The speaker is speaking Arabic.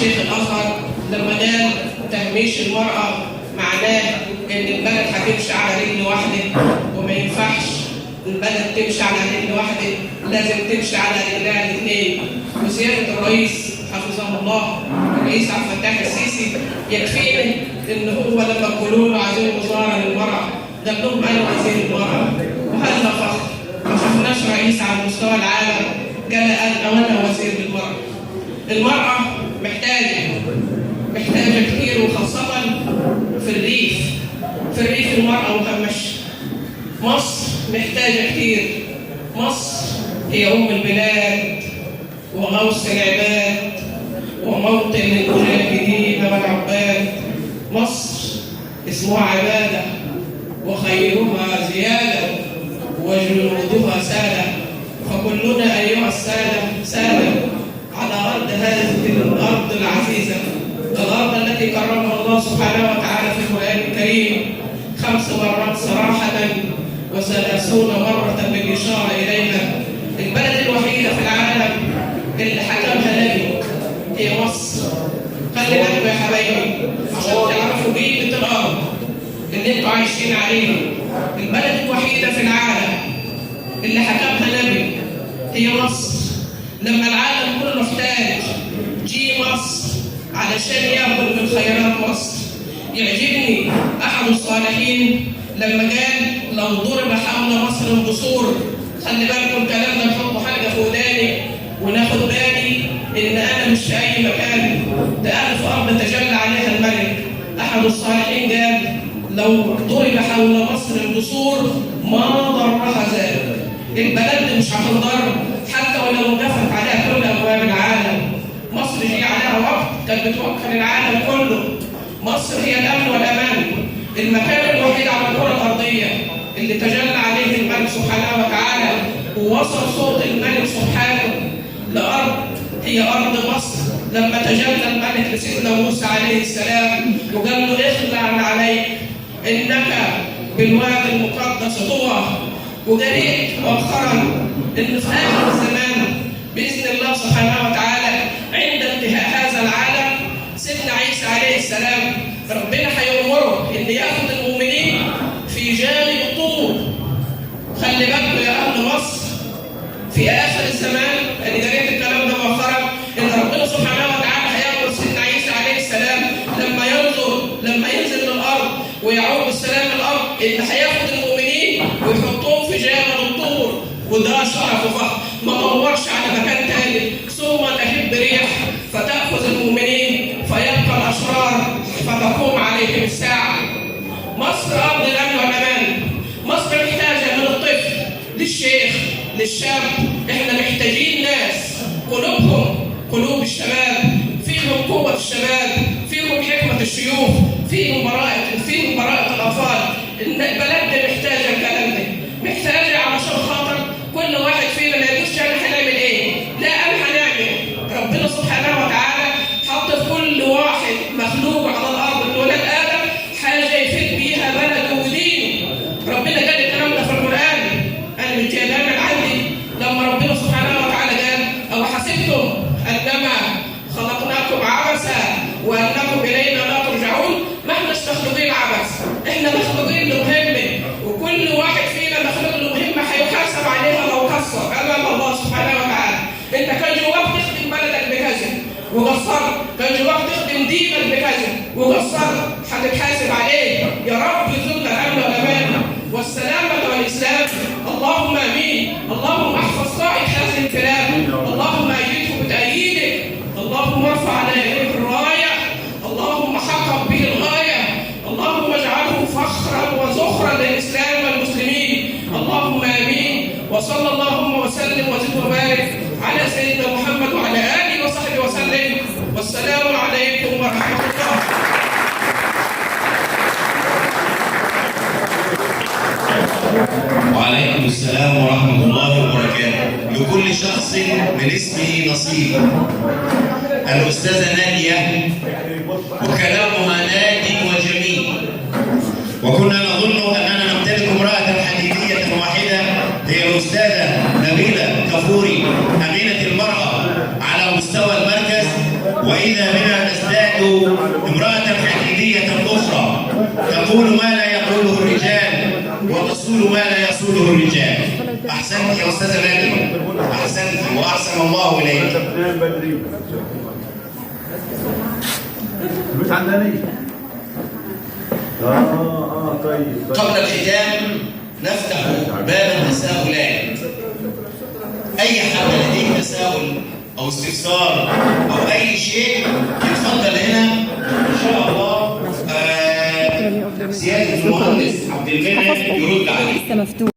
شيخ الازهر لما قال تهميش المراه معناه ان البلد هتمشي على رجل واحده، وما ينفعش البلد تمشي على رجل واحده، لازم تمشي على رجلها الاثنين. وسياده الرئيس حفظه الله الرئيس عبد الفتاح السيسي يكفينا ان هو لما قالوا له عايزين وزاره للمراه قال لهم انا وزير المراه، وهذا فخر. ما شفناش رئيس على مستوى العالم قال انا وزير للمراه. المراه محتاجه كتير، وخاصه في الريف. المراه مهمشه. مصر محتاجه كتير. مصر هي ام البلاد وغوث العباد وموطن المجاهدين والعباد. مصر اسمها عباده وخيرها زياده وجنودها ساده، فكلنا ايها الساده على ارض هذه الارض العزيزه، الارض التي كرمها الله سبحانه وتعالى في القران الكريم 5 مرات صراحه و30 مره بالاشاره اليها. البلد الوحيده في العالم اللي حكمها نبي هي مصر. خلي بالكم يا حبايبي عشان تعرفوا قيمه الارض اللي انتوا عايشين عليها. البلد الوحيده في العالم اللي حكمها نبي هي مصر. لما العالم كله احتاج جي مصر علشان ياخد من خيرات مصر. يعجبني احد الصالحين لما قال لو ضرب حول مصر بسور. خلي بالكم الكلام ده نحطه حاجه في وداني وناخد بالي ان انا مش في اي مكان، ده انا في ارض تجلى عليها الملك. احد الصالحين قال لو ضرب حول مصر بسور ما ضرها ذلك. البلد مش هتنضر حتى ولو دفت عليها كل ابواب العالم. مصر جه عليها وقت كانت بتوكل العالم كله. مصر هي الامن والامان، المكان الوحيد على الكره الارضيه اللي تجلى عليه الملك سبحانه وتعالى ووصل صوت الملك سبحانه لارض هي ارض مصر. لما تجلى الملك لسيدنا موسى عليه السلام وقال له اخلع عليك انك بالوادي المقدس طوى. وقريت مؤخرا ان في اخر الزمان باذن الله سبحانه وتعالى عند انتهاء هذا العالم سيدنا عيسى عليه السلام ربنا هيأمره ان ياخذ المؤمنين في جانب الطور. خلي بالكم يا اهل مصر في اخر الزمان، انا قريت الكلام ده مؤخرا ان ربنا سبحانه وتعالى هيأمر سيدنا عيسى عليه السلام لما ينزل من الارض ويعود بالسلام الارض ان هياخذ المؤمنين ويحطهم في جانب الطور. وده شرف وفخر ما دورش على مكان تاني. ثم تهب ريح فتأخذ المؤمنين فيبقى الاشرار فتقوم عليهم الساعه. مصر ارض الامن والامان. مصر محتاجه من الطفل للشيخ للشاب. احنا محتاجين ناس قلوبهم قلوب الشباب، فيهم قوه الشباب، فيهم حكمه الشيوخ، فيهم براءه الاطفال. البلد محتاجه الكلام ده، محتاجه علشان خاطر كل واحد فينا ما يقولش انا هنعمل ايه، لا انا هنعمل. ربنا سبحانه وتعالى حط في كل واحد مخلوق على الارض من ولاد ادم حاجه يفيد بيها بلده ودينه. ربنا قال الكلام ده في القران. انا من دايما عندي لما ربنا سبحانه وتعالى قال او حسبتم انما خلقناكم عبثا وانكم الينا لا ترجعون. ما احناش مخلوقين عبث، احنا مخلوقين لمهمه، وكل واحد فينا مخلوق له مهمه هيحاسب عليها لو قصر امام الله سبحانه وتعالى. انت كان جواك تخدم بلدك بكذا وقصرت، كان جواك تخدم دينك بكذا وقصرت، هتتحاسب عليه. يا رب ارزقنا الامن والامان والسلامه والاسلام. اللهم امين. اللهم احفظ قائد هذه البلاد، اللهم ايده بتأييدك، اللهم ارفع على يديه الرايه، اللهم حقق به الغايه، اللهم اجعله فخرا وزخرا للاسلام والمسلمين. اللهم امين. وصلى اللهم وسلم وزد وبارك على سيدنا محمد وعلى اله وصحبه وسلم. والسلام عليكم ورحمه الله. وعليكم السلام ورحمة الله وبركاته. لكل شخص من اسمه نصيب. الأستاذة نادية وكلامها نادي وجميل، وكنا نظن أننا نمتلك امرأة حديثية واحدة هي الأستاذة نبيلة كفوري أمينة المرأة على مستوى المركز. وإذا بنا نزداد امرأة حديدية أخرى تقول ما لا يقوله الرجال وتصول ما لا يصوله الرجال. أحسنت يا أستاذة نادية، أحسنت وأحسن الله إليك. مش عندني. طيب. قبل الختام نفتح باب التساؤلات. أي حد لديه تساؤل أو استفسار أو أي شيء يتفضل هنا إن شاء الله. سيادة المهندس عبد المنعم يرد عليه.